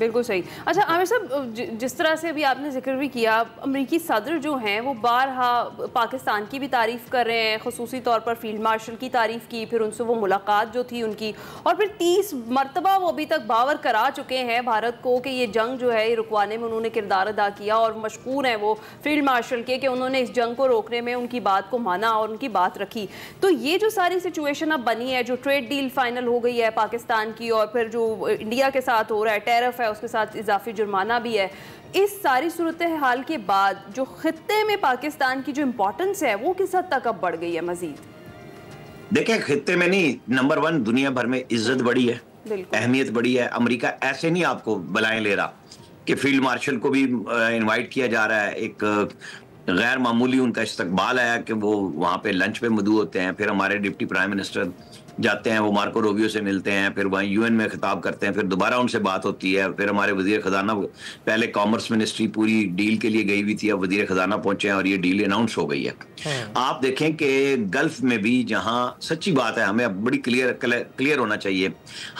بالکل صحیح. اچھا عامر صاحب, جس طرح سے ابھی آپ نے ذکر بھی کیا, امریکی صدر جو ہیں وہ بارہا پاکستان کی بھی تعریف کر رہے ہیں, خصوصی طور پر فیلڈ مارشل کی تعریف کی, پھر ان سے وہ ملاقات جو تھی ان کی, اور پھر 30 مرتبہ وہ ابھی تک باور کرا چکے ہیں بھارت کو کہ یہ جنگ جو ہے یہ رکوانے میں انہوں نے کردار ادا کیا, اور مشکور ہیں وہ فیلڈ مارشل کے کہ انہوں نے اس جنگ کو روکنے میں ان کی بات کو مانا اور ان کی بات رکھی. تو یہ جو ساری سچویشن اب بنی ہے, جو ٹریڈ ڈیل فائنل ہو گئی ہے پاکستان کی, اور پھر جو انڈیا کے ساتھ ہو رہا ہے, ٹیرف ہے, اس کے ساتھ اضافی جرمانہ بھی ہے, اس ساری صورتحال کے بعد جو خطے میں پاکستان کی جو امپورٹنس ہے وہ کس حد تک اب بڑھ گئی ہے مزید؟ دیکھیں, خطے میں نہیں, نمبر 1 دنیا بھر میں عزت بڑی ہے, اہمیت بڑی ہے. امریکہ ایسے نہیں آپ کو بلائیں لے رہا کہ فیلڈ مارشل کو بھی انوائٹ کیا جا رہا ہے. ایک غیر معمولی ان کا استقبال آیا کہ وہ وہاں پہ لنچ پہ مدعو ہوتے ہیں. پھر ہمارے ڈپٹی پرائم منسٹر جاتے ہیں, وہ مارکو روبیو سے ملتے ہیں, پھر وہاں UN میں خطاب کرتے ہیں, پھر دوبارہ ان سے بات ہوتی ہے. پھر ہمارے وزیر خزانہ, پہلے کامرس منسٹری پوری ڈیل کے لیے گئی ہوئی تھی, اب وزیر خزانہ پہنچے ہیں اور یہ ڈیل اناؤنس ہو گئی ہے. آپ دیکھیں کہ گلف میں بھی, جہاں سچی بات ہے, ہمیں بڑی کلیئر ہونا چاہیے,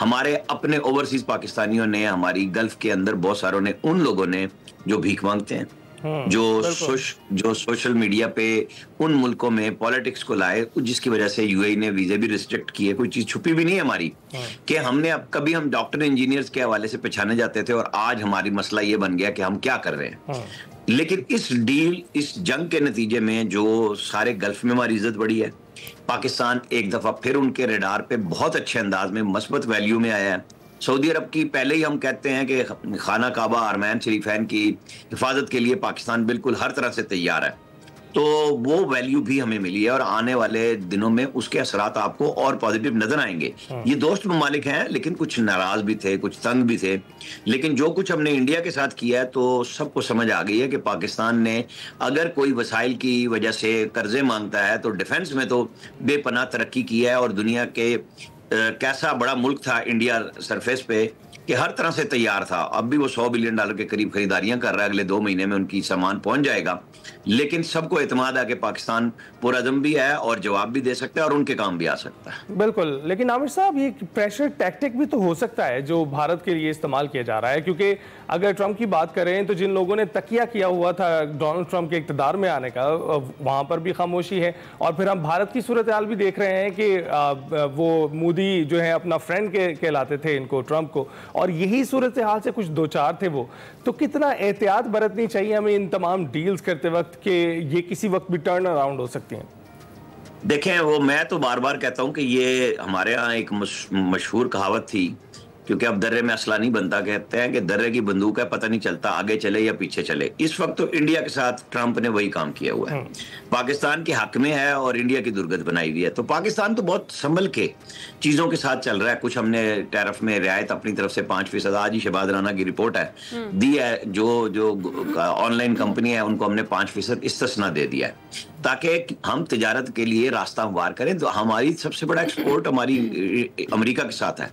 ہمارے اپنے اوورسیز پاکستانیوں نے, ہماری گلف کے اندر بہت ساروں نے, ان لوگوں نے جو بھیک مانگتے ہیں, جو سوشل میڈیا پہ ان ملکوں میں پولیٹکس کو لائے, جس کی وجہ سے UAE نے ویزے بھی ریسٹرکٹ کیے. کوئی چیز چھپی بھی نہیں ہے ہماری کہ ہم نے, اب کبھی ہم ڈاکٹر انجینئرز کے حوالے سے پہچانے جاتے تھے, اور آج ہماری مسئلہ یہ بن گیا کہ ہم کیا کر رہے ہیں. لیکن اس ڈیل, اس جنگ کے نتیجے میں جو سارے گلف میں ہماری عزت بڑی ہے, پاکستان ایک دفعہ پھر ان کے ریڈار پہ بہت اچھے انداز میں مثبت ویلیو میں آیا ہے. سعودی عرب کی پہلے ہی ہم کہتے ہیں کہ خانہ کعبہ, حرمین شریفین کی حفاظت کے لیے پاکستان بالکل ہر طرح سے تیار ہے, تو وہ ویلیو بھی ہمیں ملی ہے, اور آنے والے دنوں میں اس کے اثرات آپ کو اور پازیٹیو نظر آئیں گے. یہ دوست ممالک ہیں, لیکن کچھ ناراض بھی تھے, کچھ تنگ بھی تھے, لیکن جو کچھ ہم نے انڈیا کے ساتھ کیا ہے تو سب کو سمجھ آ گئی ہے کہ پاکستان نے اگر کوئی وسائل کی وجہ سے قرضے مانگتا ہے تو ڈیفنس میں تو بے پناہ ترقی کی ہے, اور دنیا کے کیسا بڑا ملک تھا انڈیا سرفیس پہ کہ ہر طرح سے تیار تھا. اب بھی وہ $100 بلین کے قریب خریداریاں کر رہا ہے, اگلے 2 مہینے میں ان کی سامان پہنچ جائے گا. لیکن سب کو اعتماد ہے کہ پاکستان پرعزم بھی ہے اور جواب بھی دے سکتا ہے اور ان کے کام بھی آ سکتا ہے. بالکل. لیکن عامر صاحب, یہ پریشر ٹیکٹک بھی تو ہو سکتا ہے جو بھارت کے لیے استعمال کیا جا رہا ہے, کیونکہ اگر ٹرمپ کی بات کریں تو جن لوگوں نے تکیہ کیا ہوا تھا ڈونلڈ ٹرمپ کے اقتدار میں آنے کا, وہاں پر بھی خاموشی ہے, اور پھر ہم بھارت کی صورتحال بھی دیکھ رہے ہیں کہ وہ مودی جو ہے اپنا فرینڈ کہلاتے تھے ان کو, ٹرمپ کو, اور یہی صورتحال سے کچھ دو چار تھے وہ. تو کتنا احتیاط برتنی چاہیے ہمیں ان تمام ڈیلز کرتے وقت کہ یہ کسی وقت بھی ٹرن اراؤنڈ ہو سکتی ہیں؟ دیکھیں, وہ میں تو بار بار کہتا ہوں کہ یہ ہمارے ہاں ایک مشہور کہاوت تھی, کیونکہ اب درے میں اسلحہ نہیں بنتا, کہتے ہیں کہ درے کی بندوق ہے, پتہ نہیں چلتا آگے چلے یا پیچھے چلے. اس وقت تو انڈیا کے ساتھ ٹرمپ نے وہی کام کیا ہوا ہے, پاکستان کے حق میں ہے اور انڈیا کی درگت بنائی ہوئی ہے. تو پاکستان تو بہت سنبھل کے چیزوں کے ساتھ چل رہا ہے. کچھ ہم نے ٹیرف میں رعایت اپنی طرف سے 5%, آج ہی شہباز رانا کی رپورٹ ہے, دی ہے. جو آن لائن کمپنی ہے ان کو ہم نے 5% استثنا دے دیا ہے تاکہ ہم تجارت کے لیے راستہ ہموار کریں. تو ہماری سب سے بڑا ایکسپورٹ ہماری امریکہ کے ساتھ ہے,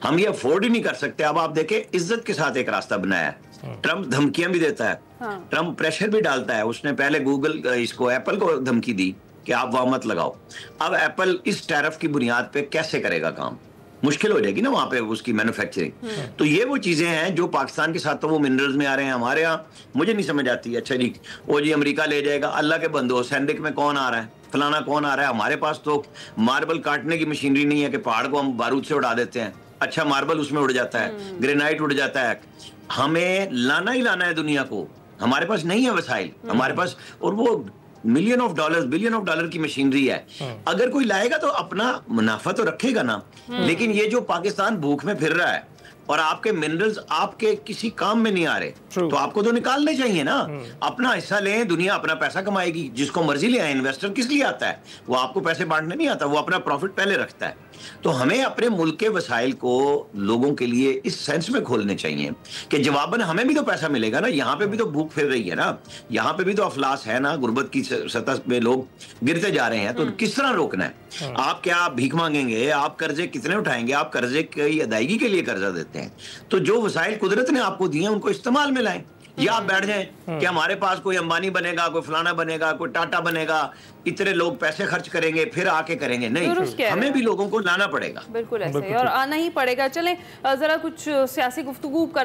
ہم یہ افورڈ ہی نہیں کر سکتے. اب آپ دیکھیں, عزت کے ساتھ ایک راستہ بنایا ہے. ٹرمپ دھمکیاں بھی دیتا ہے, ٹرمپ پریشر بھی ڈالتا ہے. اس نے پہلے گوگل اس کو, ایپل کو دھمکی دی کہ آپ وہاں مت لگاؤ. اب ایپل اس ٹیرف کی بنیاد پہ کیسے کرے گا کام؟ مشکل ہو جائے گی نا وہاں پہ اس کی مینوفیکچرنگ. تو یہ وہ چیزیں ہیں جو پاکستان کے ساتھ تو وہ منرلز میں آ رہے ہیں. ہمارے ہاں مجھے نہیں سمجھ آتی, اچھا جی وہ جی امریکہ لے جائے گا, اللہ کے بندو سینڈک میں کون آ رہا ہے, فلانا کون آ رہا ہے. ہمارے پاس تو ماربل کاٹنے کی مشینری نہیں ہے کہ پہاڑ کو ہم بارود سے اڑا دیتے ہیں. اچھا ماربل اس میں اڑ جاتا ہے, گرینائٹ اڑ جاتا ہے. ہمیں لانا ہی لانا ہے دنیا کو, ہمارے پاس نہیں ہے وسائل ہمارے پاس, اور وہ ملین آف ڈالر کی مشینری ہے. اگر کوئی لائے گا تو اپنا منافع تو رکھے گا نا. لیکن یہ جو پاکستان بھوک میں پھر رہا ہے اور آپ کے منرلز آپ کے کسی کام میں نہیں آ رہے, تو آپ کو تو نکالنے چاہیے نا. اپنا حصہ لیں, دنیا اپنا پیسہ کمائے گی. جس کو مرضی لے آئے, انویسٹر کس لیے آتا ہے؟ وہ آپ کو پیسے بانٹنے نہیں آتا, وہ اپنا پروفٹ پہلے رکھتا ہے. تو ہمیں اپنے ملک کے وسائل کو لوگوں کے لیے اس سینس میں کھولنے چاہیے کہ جواباً ہمیں بھی تو پیسہ ملے گا نا. یہاں پہ بھی تو بھوک پھر رہی ہے نا, یہاں پہ بھی تو افلاس ہے نا, غربت کی سطح میں لوگ گرتے جا رہے ہیں. تو کس طرح روکنا ہے؟ آپ کیا بھیک مانگیں گے؟ آپ قرضے کتنے اٹھائیں گے؟ آپ قرضے کی ادائیگی کے لیے قرضہ دیتے ہیں. تو جو وسائل قدرت نے آپ کو دیے ہیں ان کو استعمال میں لائیں. یا آپ بیٹھ جائیں کہ ہمارے پاس کوئی امبانی بنے گا, کوئی فلانا بنے گا, کوئی ٹاٹا بنے گا, اتنے لوگ پیسے خرچ کریں گے پھر آ کے کریں گے. نہیں, ہمیں بھی لوگوں کو لانا پڑے گا. بالکل ایسے, اور آنا ہی پڑے گا. چلیں ذرا کچھ سیاسی گفتگو کر